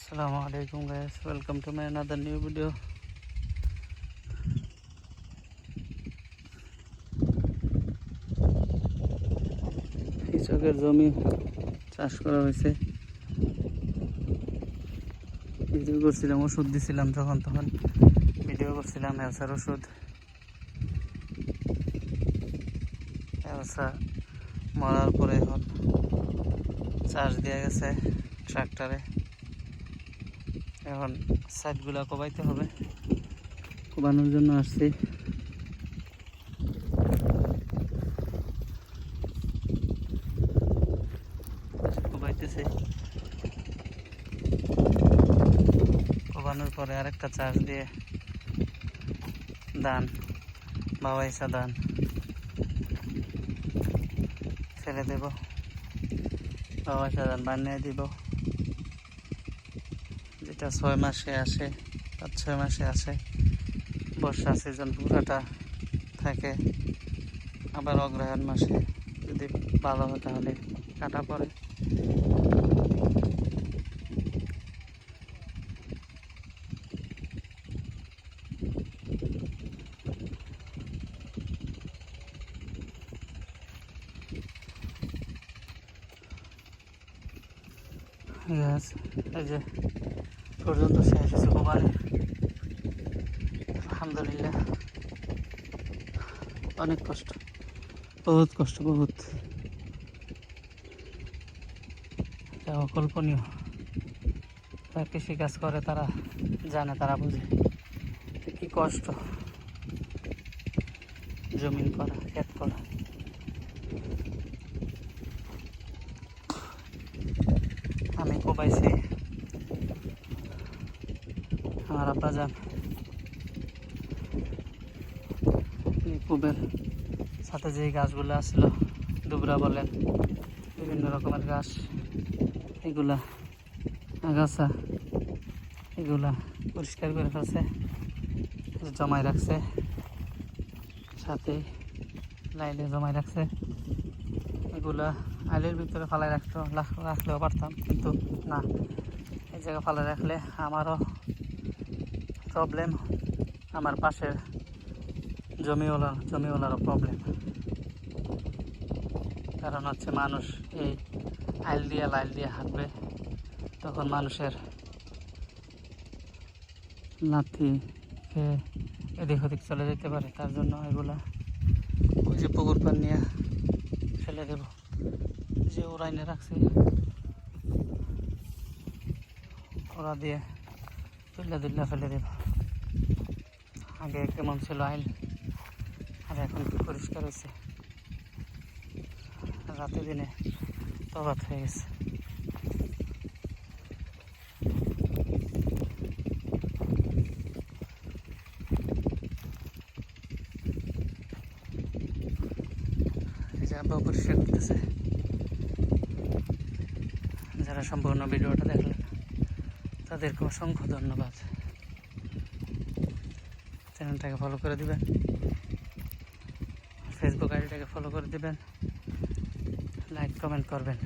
Assalamualaikum guys, welcome to my another new video. কৃষকের জমি চাষ করা হয়েছে। ভিডিও করছিলাম, ওষুধ দিছিলাম তখন ভিডিও করছিলাম এলসার ওষুধ। এলসা মরার পরে এখন চাষ দিয়ে গেছে ট্রাক্টরে। এখন সাইডগুলা কোবাইতে হবে, কোবানোর জন্য আসছি। কোবাইতেছে, কোবানোর পরে আরেকটা চাষ দিয়ে ধান বাবাইসা ধান ফেলে দেব। বাবাইসা ধান বানিয়ে দিব, যেটা 6 মাসে আসে, 5-6 মাসে আসে। বর্ষা সিজন পুরাটা থাকে, আবার অগ্রহায়ণ মাসে যদি ভালো হয় তাহলে কাটা পড়ে। এই যে পর্যন্ত শেষ হয়েছে কোবানি, আলহামদুলিল্লাহ। অনেক কষ্ট, বহুত কষ্ট, বহুত অকল্পনীয়। যারা কৃষিকাজ করে তারা জানে, তারা বুঝে কি কষ্ট জমিন করা, ক্ষেত করা। আমি কোবাইছি, আমার আব্বা যান কুবের সাথে যে গাছগুলো আসলো, দুবরা বলেন, বিভিন্ন রকমের গাছ, এগুলা আগাছা, এগুলা পরিষ্কার করে ফেলছে, জমায় রাখছে, সাথে লাইলে জমায় রাখছে। এগুলা আইলের ভিতরে ফালাই রাখলেও পারতাম, কিন্তু না, এই জায়গায় ফালাই রাখলে আমারও প্রবলেম, আমার পাশের জমিওয়ালারও প্রবলেম। কারণ হচ্ছে মানুষ এই আইল দিয়ে হাঁটবে, তখন মানুষের লাথি খেয়ে এদিক ওদিক চলে যেতে পারে। তার জন্য এগুলা ওই যে পুকুর পান নিয়ে ফেলে দেব, যে ওরা এনে রাখছি ওরা দিয়ে দুল্লা ফেলে দেব। আগে কেমন ছিল আইল, আর এখন কি পরিষ্কার হয়েছে, রাতে দিনে তফাৎ হয়ে গেছে। আব্বা পরিষ্কার করতেছে। যারা সম্পূর্ণ ভিডিওটা দেখলেন তাদেরকে অসংখ্য ধন্যবাদ। চ্যানেলটাকে ফলো করে দিবেন, ফেসবুক আইডিটাকে ফলো করে দিবেন, লাইক কমেন্ট করবেন।